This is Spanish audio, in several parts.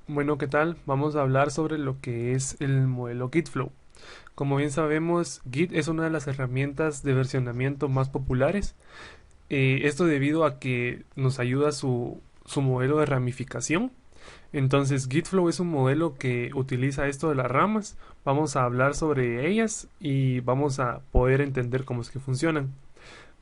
Bueno, ¿qué tal? Vamos a hablar sobre lo que es el modelo Gitflow. Como bien sabemos, Git es una de las herramientas de versionamiento más populares. Esto debido a que nos ayuda su modelo de ramificación. Entonces, Gitflow es un modelo que utiliza esto de las ramas. Vamos a hablar sobre ellas y vamos a poder entender cómo es que funcionan.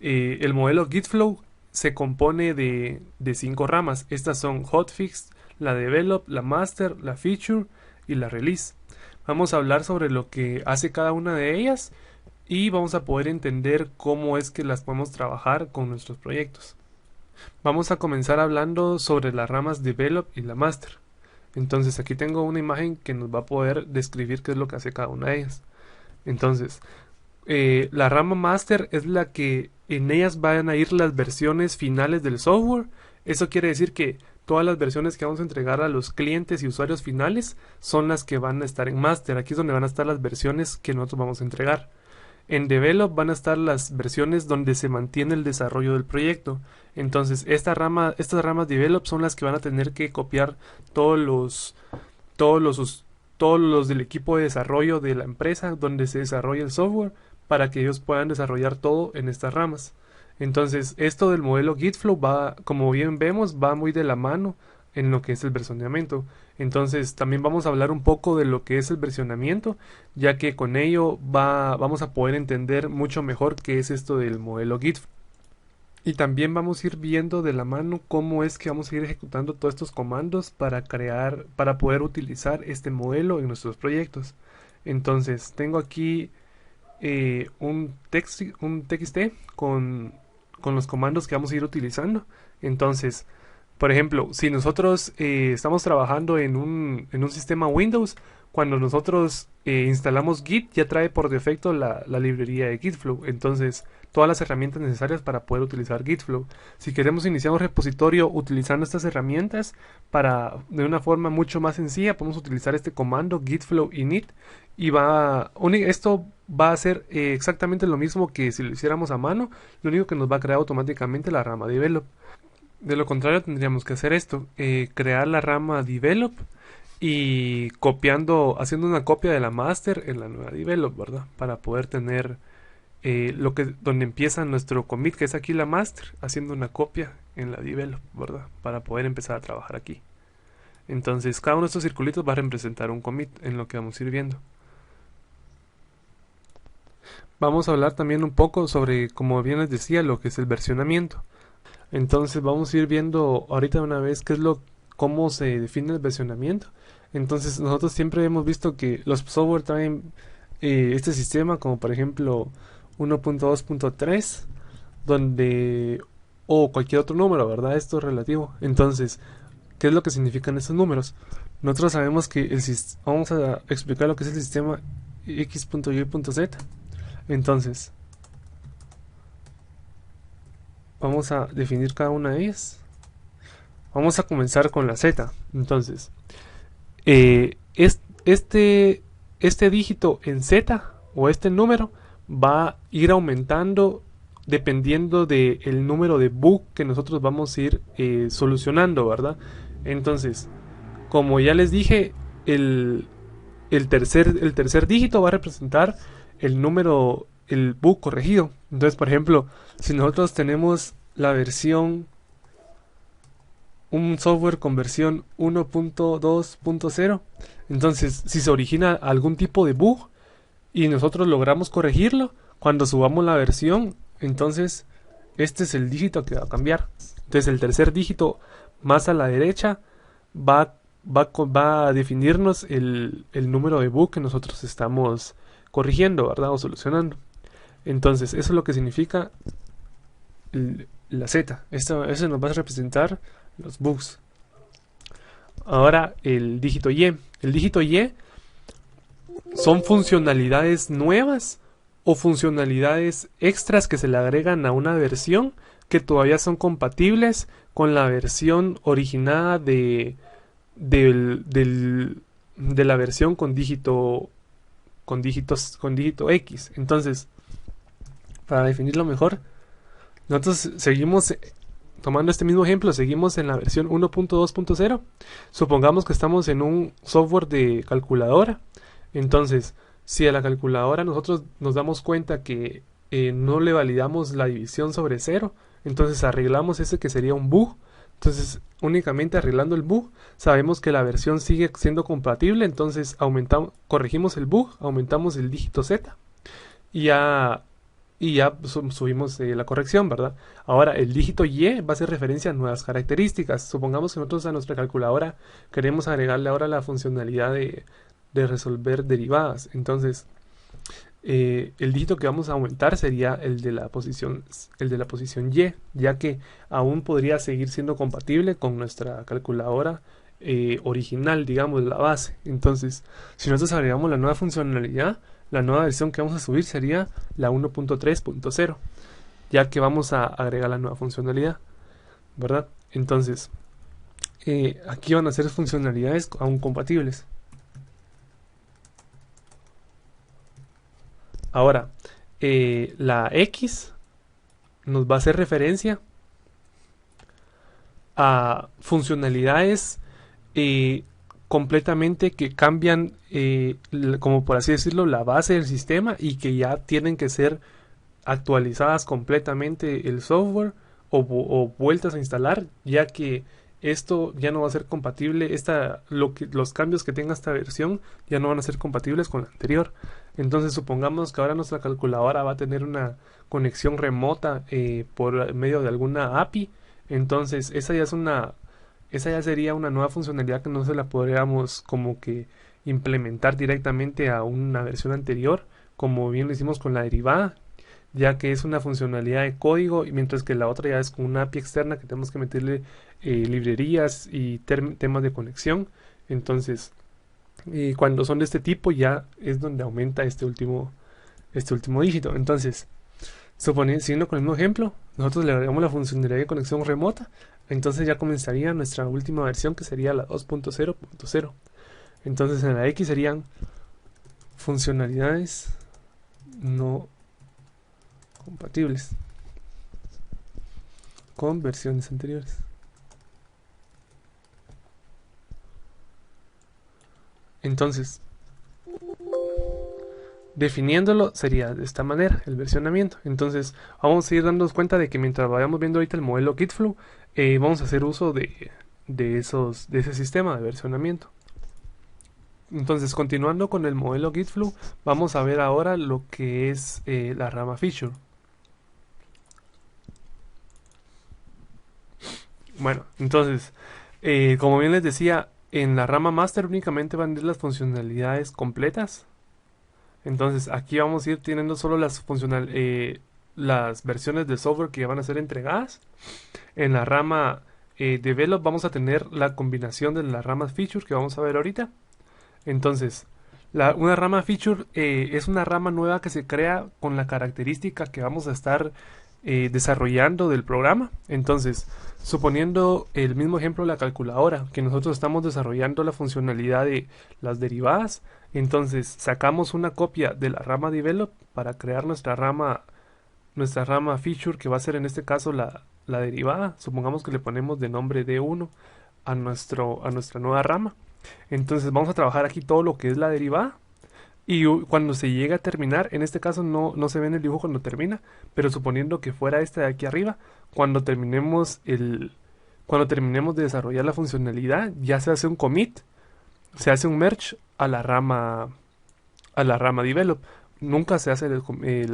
El modelo Gitflow se compone de 5 ramas. Estas son Hotfix, la Develop, la Master, la Feature y la Release. Vamos a hablar sobre lo que hace cada una de ellas y vamos a poder entender cómo es que las podemos trabajar con nuestros proyectos. Vamos a comenzar hablando sobre las ramas Develop y la Master. Entonces aquí tengo una imagen que nos va a poder describir qué es lo que hace cada una de ellas. Entonces, la rama master es la que en ellas van a ir las versiones finales del software. Eso quiere decir que todas las versiones que vamos a entregar a los clientes y usuarios finales son las que van a estar en master. Aquí es donde van a estar las versiones que nosotros vamos a entregar. En develop van a estar las versiones donde se mantiene el desarrollo del proyecto. Entonces, estas ramas develop son las que van a tener que copiar todos los todos los todos los del equipo de desarrollo de la empresa donde se desarrolla el software para que ellos puedan desarrollar todo en estas ramas. Entonces, esto del modelo Gitflow va, como bien vemos, va muy de la mano en lo que es el versionamiento. Entonces, también vamos a hablar un poco de lo que es el versionamiento, ya que con ello vamos a poder entender mucho mejor qué es esto del modelo Gitflow. Y también vamos a ir viendo de la mano cómo es que vamos a ir ejecutando todos estos comandos para poder utilizar este modelo en nuestros proyectos. Entonces, tengo aquí un TXT con los comandos que vamos a ir utilizando. Entonces, por ejemplo, si nosotros estamos trabajando en un sistema Windows, cuando nosotros instalamos Git, ya trae por defecto la librería de Gitflow. Entonces, todas las herramientas necesarias para poder utilizar Gitflow. Si queremos iniciar un repositorio utilizando estas herramientas, de una forma mucho más sencilla, podemos utilizar este comando gitflow init y esto va a ser exactamente lo mismo que si lo hiciéramos a mano, lo único que nos va a crear automáticamente la rama develop. De lo contrario, tendríamos que hacer esto, crear la rama develop y haciendo una copia de la master en la nueva develop, ¿verdad? Para poder tener donde empieza nuestro commit, que es aquí la master, haciendo una copia en la develop, ¿verdad? Para poder empezar a trabajar aquí. Entonces, cada uno de estos circulitos va a representar un commit en lo que vamos a ir viendo. Vamos a hablar también un poco sobre, como bien les decía, lo que es el versionamiento. Entonces vamos a ir viendo ahorita una vez cómo se define el versionamiento. Entonces nosotros siempre hemos visto que los software traen este sistema como por ejemplo 1.2.3 donde o cualquier otro número, ¿verdad? Esto es relativo. Entonces, ¿qué es lo que significan estos números? Nosotros sabemos que vamos a explicar lo que es el sistema x.y.z. Entonces, vamos a definir cada una de ellas. Vamos a comenzar con la z. Entonces, eh, es- este, este dígito en z o este número va a ir aumentando dependiendo del número de bug que nosotros vamos a ir solucionando, ¿verdad? Entonces, como ya les dije, el, el tercer dígito va a representar el bug corregido. Entonces, por ejemplo, si nosotros tenemos un software con versión 1.2.0, entonces si se origina algún tipo de bug y nosotros logramos corregirlo, cuando subamos la versión, entonces este es el dígito que va a cambiar. Entonces el tercer dígito más a la derecha va, va a definirnos el número de bug que nosotros estamos corrigiendo, ¿verdad? O solucionando. Entonces, eso es lo que significa la Z. Eso nos va a representar los bugs. Ahora el dígito Y. El dígito Y son funcionalidades nuevas o funcionalidades extras que se le agregan a una versión que todavía son compatibles con la versión originada de la versión con dígito X. Entonces, para definirlo mejor, nosotros tomando este mismo ejemplo, seguimos en la versión 1.2.0. Supongamos que estamos en un software de calculadora. Entonces, si a la calculadora nosotros nos damos cuenta que no le validamos la división sobre cero, entonces arreglamos ese que sería un bug. Entonces, únicamente arreglando el bug, sabemos que la versión sigue siendo compatible. Entonces, corregimos el bug, aumentamos el dígito Z y ya subimos la corrección, ¿verdad? Ahora, el dígito Y va a hacer referencia a nuevas características. Supongamos que nosotros a nuestra calculadora queremos agregarle ahora la funcionalidad de resolver derivadas. Entonces, el dígito que vamos a aumentar sería el de la posición Y, ya que aún podría seguir siendo compatible con nuestra calculadora original, digamos, la base. Entonces, si nosotros agregamos la nueva funcionalidad, la nueva versión que vamos a subir sería la 1.3.0, ya que vamos a agregar la nueva funcionalidad, ¿verdad? Entonces, aquí van a ser funcionalidades aún compatibles. Ahora, la X nos va a hacer referencia a funcionalidades completamente que cambian, como por así decirlo, la base del sistema y que ya tienen que ser actualizadas completamente el software o vueltas a instalar, ya que esto ya no va a ser compatible, los cambios que tenga esta versión ya no van a ser compatibles con la anterior. Entonces supongamos que ahora nuestra calculadora va a tener una conexión remota por medio de alguna API. Entonces esa ya sería una nueva funcionalidad que no se la podríamos como que implementar directamente a una versión anterior, como bien lo hicimos con la derivada, ya que es una funcionalidad de código, y mientras que la otra ya es con una API externa que tenemos que meterle librerías y temas de conexión. Entonces, cuando son de este tipo ya es donde aumenta este último dígito. Entonces, siguiendo con el mismo ejemplo, nosotros le agregamos la funcionalidad de conexión remota. Entonces ya comenzaría nuestra última versión, que sería la 2.0.0. Entonces en la X serían funcionalidades no compatibles con versiones anteriores. Entonces, definiéndolo sería de esta manera el versionamiento. Entonces vamos a ir dándonos cuenta de que mientras vayamos viendo ahorita el modelo Gitflow, vamos a hacer uso de ese sistema de versionamiento. Entonces, continuando con el modelo Gitflow, vamos a ver ahora lo que es la rama feature. Bueno, entonces, como bien les decía, en la rama master únicamente van a ir las funcionalidades completas. Entonces aquí vamos a ir teniendo solo las versiones de software que van a ser entregadas. En la rama develop vamos a tener la combinación de las ramas feature que vamos a ver ahorita. Entonces, una rama feature es una rama nueva que se crea con la característica que vamos a estar desarrollando del programa. Entonces, suponiendo el mismo ejemplo de la calculadora, que nosotros estamos desarrollando la funcionalidad de las derivadas, entonces sacamos una copia de la rama develop para crear nuestra rama feature, que va a ser en este caso la derivada. Supongamos que le ponemos de nombre D1 a nuestra nueva rama. Entonces vamos a trabajar aquí todo lo que es la derivada. Y cuando se llega a terminar, en este caso no se ve en el dibujo cuando termina, pero suponiendo que fuera este de aquí arriba, cuando terminemos de desarrollar la funcionalidad, ya se hace un commit, se hace un merge a la rama develop. Nunca se hace el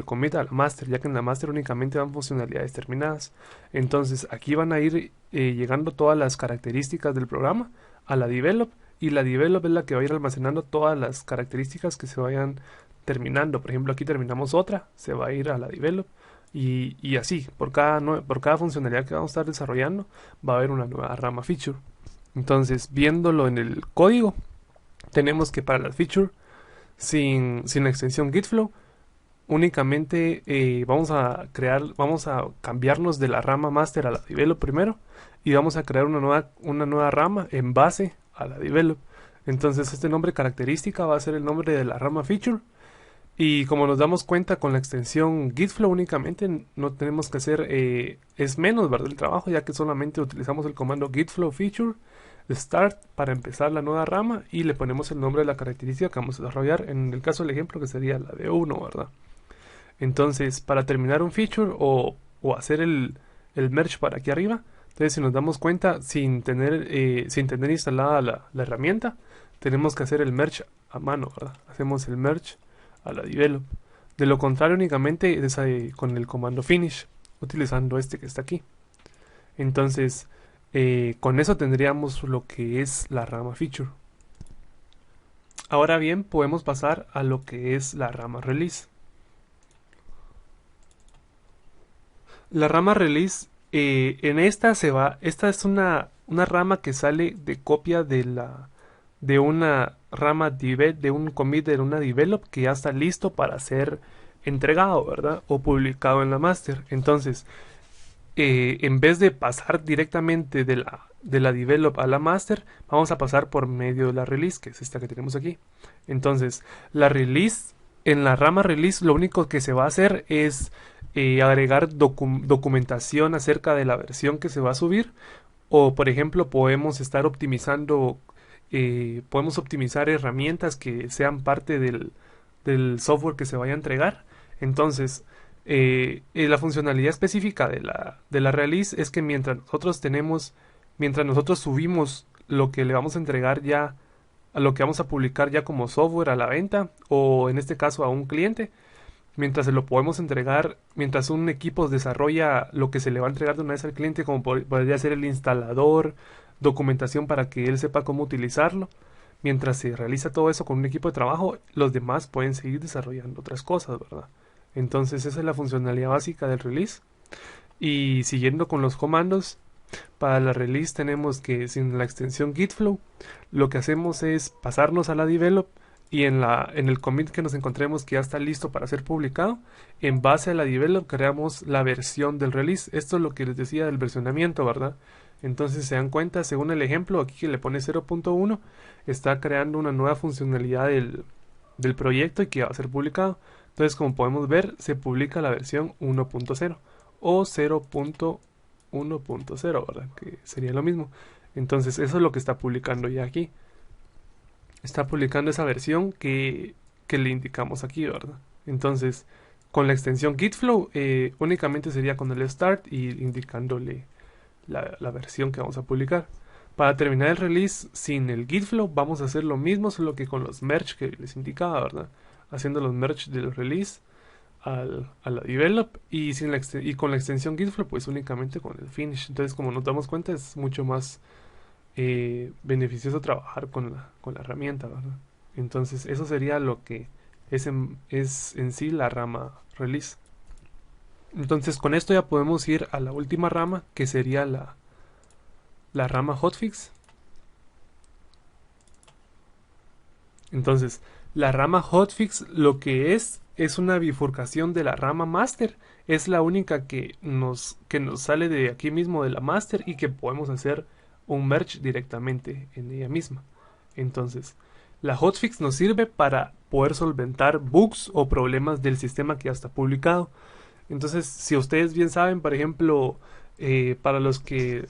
commit a la master, ya que en la master únicamente van funcionalidades terminadas. Entonces aquí van a ir llegando todas las características del programa a la develop, y la develop es la que va a ir almacenando todas las características que se vayan terminando. Por ejemplo, aquí terminamos otra, se va a ir a la develop, y así, por cada funcionalidad que vamos a estar desarrollando, va a haber una nueva rama feature. Entonces, viéndolo en el código, tenemos que para las feature, sin la extensión Gitflow, únicamente vamos a cambiarnos de la rama master a la develop primero, y vamos a crear una nueva rama en base a la develop. Entonces este nombre característica va a ser el nombre de la rama feature, Y como nos damos cuenta con la extensión Gitflow únicamente, no tenemos que hacer, es menos, ¿verdad? El trabajo, ya que solamente utilizamos el comando Gitflow feature start para empezar la nueva rama y le ponemos el nombre de la característica que vamos a desarrollar, en el caso del ejemplo que sería la de 1, ¿verdad? Entonces, para terminar un feature o hacer el merge para aquí arriba, entonces si nos damos cuenta, sin tener instalada la herramienta, tenemos que hacer el merge a mano, ¿verdad? Hacemos el merge a la develop. De lo contrario, únicamente es con el comando finish, utilizando este que está aquí. Entonces, con eso tendríamos lo que es la rama feature. Ahora bien, podemos pasar a lo que es la rama release. La rama release, en esta esta es una rama que sale de copia de una rama de un commit de una develop que ya está listo para ser entregado, ¿verdad? O publicado en la master. Entonces, en vez de pasar directamente de la develop a la master, vamos a pasar por medio de la release, que es esta que tenemos aquí. Entonces, la release, en la rama release, lo único que se va a hacer es agregar documentación acerca de la versión que se va a subir. O, por ejemplo, podemos estar optimizando, podemos optimizar herramientas que sean parte del software que se vaya a entregar. Entonces, la funcionalidad específica de la release es que mientras nosotros subimos lo que le vamos a entregar ya, a lo que vamos a publicar ya como software a la venta, o en este caso a un cliente, mientras se lo podemos entregar, mientras un equipo desarrolla lo que se le va a entregar de una vez al cliente, como podría ser el instalador, documentación para que él sepa cómo utilizarlo. Mientras se realiza todo eso con un equipo de trabajo, los demás pueden seguir desarrollando otras cosas, ¿verdad? Entonces esa es la funcionalidad básica del release. Y siguiendo con los comandos, para la release tenemos que sin la extensión Gitflow, lo que hacemos es pasarnos a la develop y en el commit que nos encontremos que ya está listo para ser publicado, en base a la develop creamos la versión del release. Esto es lo que les decía del versionamiento, ¿verdad? Entonces se dan cuenta, según el ejemplo aquí que le pone 0.1, está creando una nueva funcionalidad del proyecto y que va a ser publicado. Entonces, como podemos ver, se publica la versión 1.0 o 0.1.0, ¿verdad? Que sería lo mismo. Entonces, eso es lo que está publicando ya aquí. Está publicando esa versión que le indicamos aquí, ¿verdad? Entonces, con la extensión Gitflow, únicamente sería con el start y indicándole la versión que vamos a publicar. Para terminar el release sin el Gitflow, vamos a hacer lo mismo, solo que con los merge que les indicaba, ¿verdad? Haciendo los merge del release a la develop y, y con la extensión Gitflow, pues únicamente con el finish. Entonces, como nos damos cuenta, es mucho más beneficioso trabajar con la herramienta, ¿verdad? Entonces, eso sería lo que es en sí la rama release. Entonces, con esto ya podemos ir a la última rama, que sería la rama hotfix. Entonces, la rama hotfix lo que es una bifurcación de la rama master. Es la única que nos sale de aquí mismo de la master y que podemos hacer un merge directamente en ella misma. Entonces, la hotfix nos sirve para poder solventar bugs o problemas del sistema que ya está publicado. Entonces, si ustedes bien saben, por ejemplo, para los que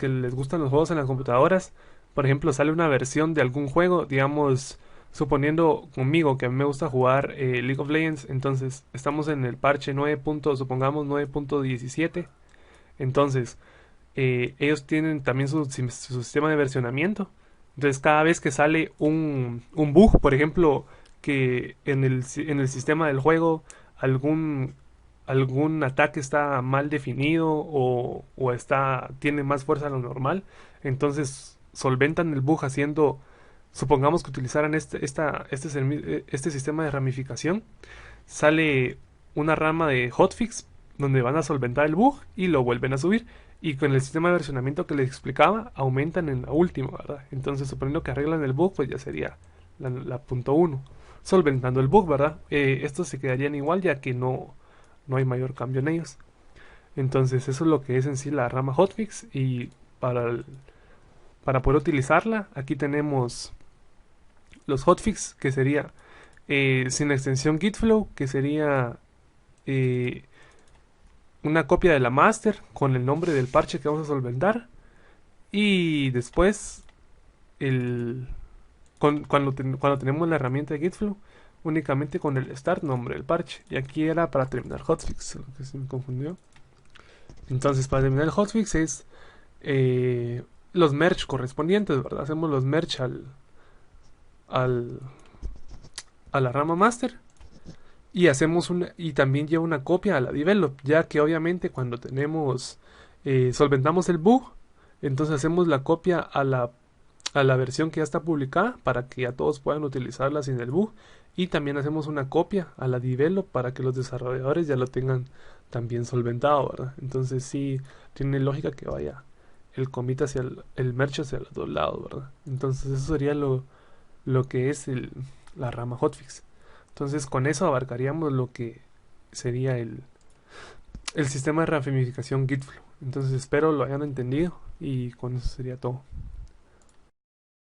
les gustan los juegos en las computadoras, por ejemplo, sale una versión de algún juego, digamos, suponiendo conmigo que a mí me gusta jugar League of Legends, entonces estamos en el parche 9. Supongamos 9.17. Entonces, ellos tienen también su sistema de versionamiento. Entonces, cada vez que sale un bug, por ejemplo, que en el sistema del juego algún, algún ataque está mal definido tiene más fuerza de lo normal, entonces solventan el bug haciendo, supongamos que utilizaran este sistema de ramificación, sale una rama de hotfix donde van a solventar el bug y lo vuelven a subir. Y con el sistema de versionamiento que les explicaba, aumentan en la última, ¿verdad? Entonces, suponiendo que arreglan el bug, pues ya sería la punto 1. Solventando el bug, ¿verdad? Estos se quedarían igual ya que no hay mayor cambio en ellos. Entonces, eso es lo que es en sí la rama hotfix. Y para poder utilizarla, aquí tenemos los hotfix, que sería sin la extensión Gitflow, que sería eh, una copia de la master con el nombre del parche que vamos a solventar. Y después, el, cuando tenemos la herramienta de Gitflow, únicamente con el start nombre del parche. Y aquí era para terminar hotfix, lo que se me confundió. Entonces, para terminar el hotfix es los merge correspondientes, ¿verdad? Hacemos los merge al, a la rama master y hacemos y también lleva una copia a la develop, ya que obviamente cuando tenemos solventamos el bug, entonces hacemos la copia a la versión que ya está publicada para que ya todos puedan utilizarla sin el bug, y también hacemos una copia a la develop para que los desarrolladores ya lo tengan también solventado, ¿verdad? Entonces sí tiene lógica que vaya el commit hacia el merge hacia los dos lados, ¿verdad? Entonces eso sería lo que es la rama hotfix. Entonces con eso abarcaríamos lo que sería el sistema de ramificación Gitflow. Entonces espero lo hayan entendido y con eso sería todo.